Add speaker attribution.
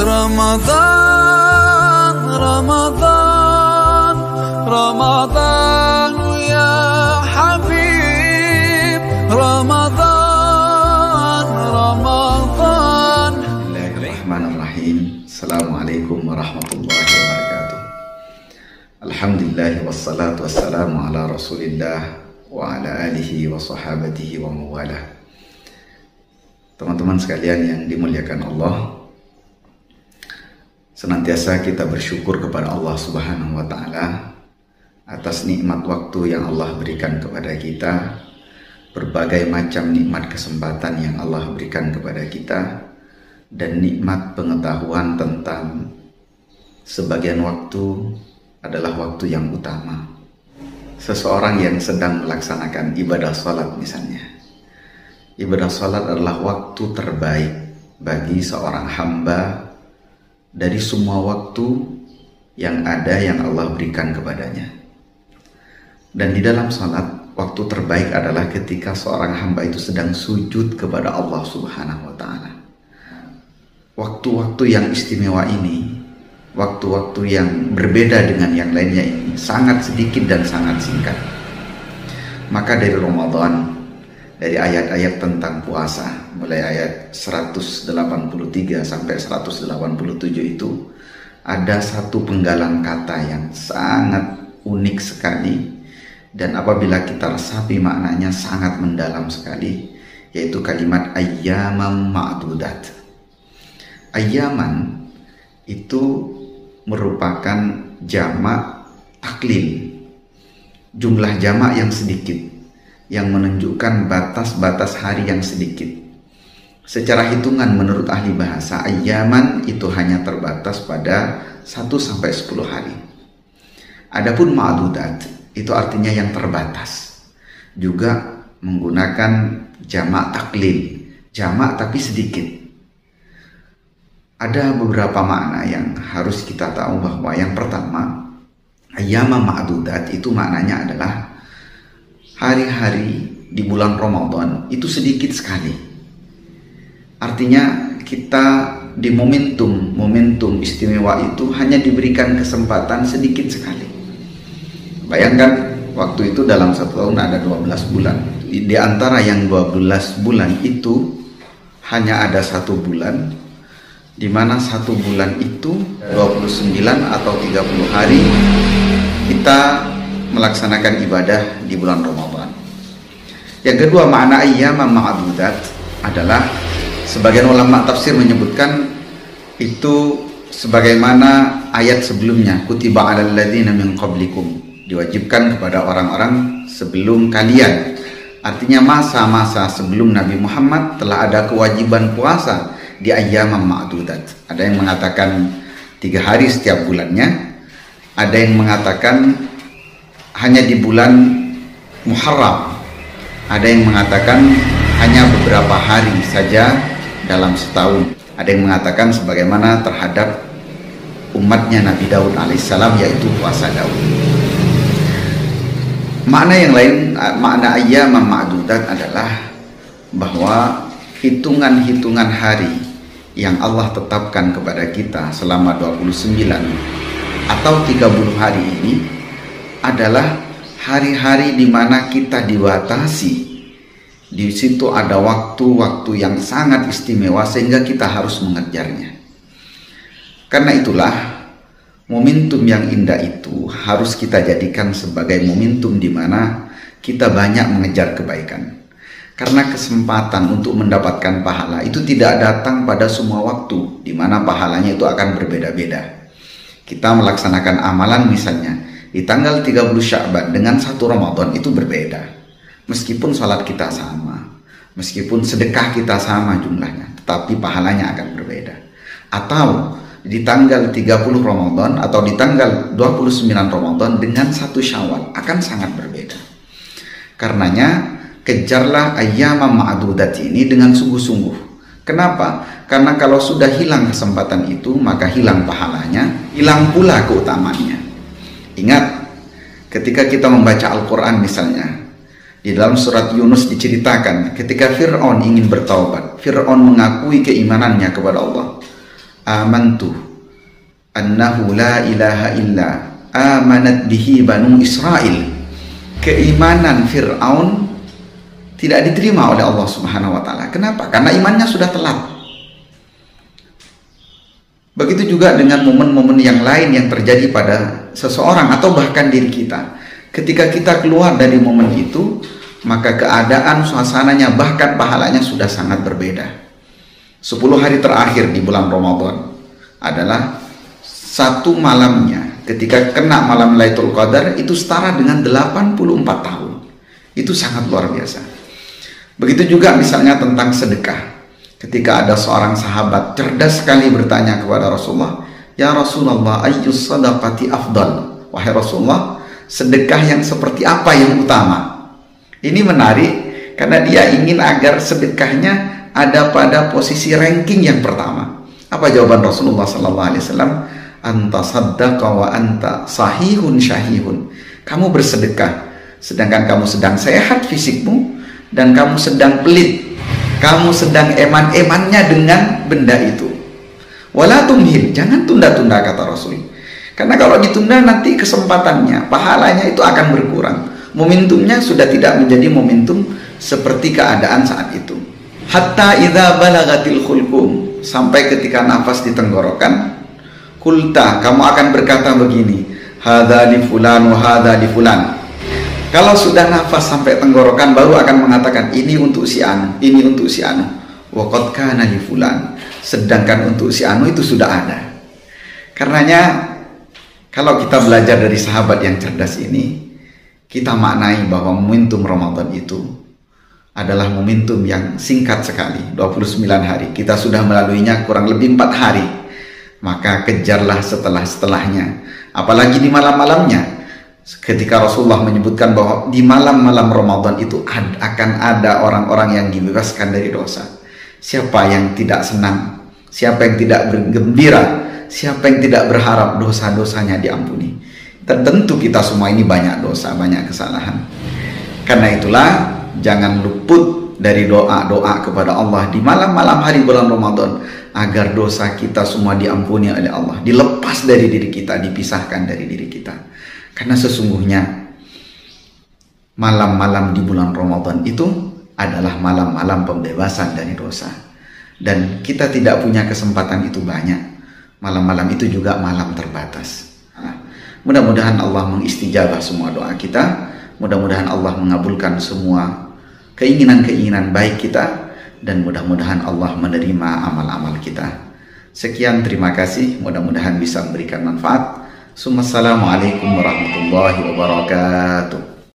Speaker 1: رمضان رمضان رمضان يا حبيب رمضان رمضان.
Speaker 2: Bismillahirrahmanirrahim. Assalamualaikum warahmatullahi wabarakatuh. Alhamdulillah wassalatu wassalamu ala rasulillah wa ala alihi wa sahabatihi wa mawalah. Teman-teman sekalian yang dimuliakan Allah, senantiasa kita bersyukur kepada Allah Subhanahu wa ta'ala atas nikmat waktu yang Allah berikan kepada kita, berbagai macam nikmat kesempatan yang Allah berikan kepada kita, dan nikmat pengetahuan tentang sebagian waktu adalah waktu yang utama. Seseorang yang sedang melaksanakan ibadah salat misalnya, ibadah salat adalah waktu terbaik bagi seorang hamba dari semua waktu yang ada yang Allah berikan kepadanya. Dan di dalam salat, waktu terbaik adalah ketika seorang hamba itu sedang sujud kepada Allah Subhanahu wa ta'ala. Waktu-waktu yang istimewa ini, waktu-waktu yang berbeda dengan yang lainnya ini sangat sedikit dan sangat singkat. Maka dari Ramadan, dari ayat-ayat tentang puasa, mulai ayat 183 sampai 187 itu ada satu penggalan kata yang sangat unik sekali, dan apabila kita resapi maknanya sangat mendalam sekali, yaitu kalimat ayyaman ma'dudat. Ayyaman itu merupakan jamak taklil, jumlah jamak yang sedikit, yang menunjukkan batas-batas hari yang sedikit. Secara hitungan menurut ahli bahasa, ayyaman itu hanya terbatas pada 1-10 hari. Adapun ma'dudat itu artinya yang terbatas, juga menggunakan jamak taklil, jamak tapi sedikit. Ada beberapa makna yang harus kita tahu, bahwa yang pertama, ayyama ma'dudat itu maknanya adalah hari-hari di bulan Ramadan itu sedikit sekali. Artinya kita di momentum istimewa itu hanya diberikan kesempatan sedikit sekali. Bayangkan waktu itu dalam satu tahun ada 12 bulan. Di antara yang 12 bulan itu hanya ada 1 bulan, di mana 1 bulan itu 29 atau 30 hari kita melaksanakan ibadah di bulan Ramadan. Yang kedua, makna ayyaman ma'dudat adalah sebagian ulama tafsir menyebutkan itu sebagaimana ayat sebelumnya, kutiba 'alal ladzina min qablikum, diwajibkan kepada orang-orang sebelum kalian. Artinya masa-masa sebelum Nabi Muhammad telah ada kewajiban puasa di ayyaman ma'dudat. Ada yang mengatakan 3 hari setiap bulannya, ada yang mengatakan hanya di bulan Muharram, ada yang mengatakan hanya beberapa hari saja dalam setahun, ada yang mengatakan sebagaimana terhadap umatnya Nabi Daud alaihissalam, yaitu puasa Daud. Makna yang lain, makna ayyaman ma'dudat adalah bahwa hitungan-hitungan hari yang Allah tetapkan kepada kita selama 29 atau 30 hari ini adalah hari-hari di mana kita dibatasi. Di situ ada waktu-waktu yang sangat istimewa sehingga kita harus mengejarnya. Karena itulah momentum yang indah itu harus kita jadikan sebagai momentum di mana kita banyak mengejar kebaikan. Karena kesempatan untuk mendapatkan pahala itu tidak datang pada semua waktu, di mana pahalanya itu akan berbeda-beda. Kita melaksanakan amalan misalnya di tanggal 30 Sya'ban dengan 1 Ramadan itu berbeda. Meskipun salat kita sama, meskipun sedekah kita sama jumlahnya, tetapi pahalanya akan berbeda. Atau di tanggal 30 Ramadan atau di tanggal 29 Ramadan dengan 1 Syawal akan sangat berbeda. Karenanya kejarlah ayyaman ma'dudat ini dengan sungguh-sungguh. Kenapa? Karena kalau sudah hilang kesempatan itu, maka hilang pahalanya, hilang pula keutamaannya. Ingat, ketika kita membaca Al-Quran misalnya, di dalam surat Yunus diceritakan ketika Fir'aun ingin bertaubat, Fir'aun mengakui keimanannya kepada Allah. amantu annahu la ilaha illa amanat bihi banu Israel. Keimanan Fir'aun tidak diterima oleh Allah Subhanahu wa taala. Kenapa? Karena imannya sudah telat. Begitu juga dengan momen-momen yang lain yang terjadi pada seseorang atau bahkan diri kita. Ketika kita keluar dari momen itu, maka keadaan suasananya bahkan pahalanya sudah sangat berbeda. 10 hari terakhir di bulan Ramadan adalah satu malamnya ketika kena malam Lailatul Qadar itu setara dengan 84 tahun. Itu sangat luar biasa. Begitu juga misalnya tentang sedekah. Ketika ada seorang sahabat cerdas sekali bertanya kepada Rasulullah, "Ya Rasulullah, ayyus sadaqati afdal?" Wahai Rasulullah, sedekah yang seperti apa yang utama? Ini menarik karena dia ingin agar sedekahnya ada pada posisi ranking yang pertama. Apa jawaban Rasulullah sallallahu alaihi wasallam? Anta saddaqa wa anta sahihun syahihun. Kamu bersedekah sedangkan kamu sedang sehat fisikmu dan kamu sedang pelit. Kamu sedang eman-emannya dengan benda itu. Wala tumhil, jangan tunda-tunda kata Rasul. Karena kalau ditunda nanti kesempatannya, pahalanya itu akan berkurang. Momentumnya sudah tidak menjadi momentum seperti keadaan saat itu. Hatta idza balagatil khulqum, sampai ketika nafas di tenggorokan, kulta, kamu akan berkata begini, hadza li fulan wa hadza li fulan. Kalau sudah nafas sampai tenggorokan baru akan mengatakan ini untuk si anu, ini untuk si anu. Wa qad kana li fulan. Sedangkan untuk si anu itu sudah ada. Karenanya kalau kita belajar dari sahabat yang cerdas ini, kita maknai bahwa momentum Ramadan itu adalah momentum yang singkat sekali, 29 hari. Kita sudah melaluinya kurang lebih 4 hari. Maka kejarlah setelah-setelahnya. Apalagi di malam-malamnya. Ketika Rasulullah menyebutkan bahwa di malam-malam Ramadan itu akan ada orang-orang yang dibebaskan dari dosa. Siapa yang tidak senang? Siapa yang tidak bergembira? Siapa yang tidak berharap dosa-dosanya diampuni? Tentu kita semua ini banyak dosa, banyak kesalahan. Karena itulah jangan luput dari doa-doa kepada Allah di malam-malam hari bulan Ramadan agar dosa kita semua diampuni oleh Allah, dilepas dari diri kita, dipisahkan dari diri kita. Karena sesungguhnya malam-malam di bulan Ramadan itu adalah malam-malam pembebasan dari dosa. Dan kita tidak punya kesempatan itu banyak. Malam-malam itu juga malam terbatas. Mudah-mudahan Allah mengistijabah semua doa kita. Mudah-mudahan Allah mengabulkan semua keinginan-keinginan baik kita. Dan mudah-mudahan Allah menerima amal-amal kita. Sekian, terima kasih. Mudah-mudahan bisa memberikan manfaat. Assalamualaikum warahmatullahi wabarakatuh.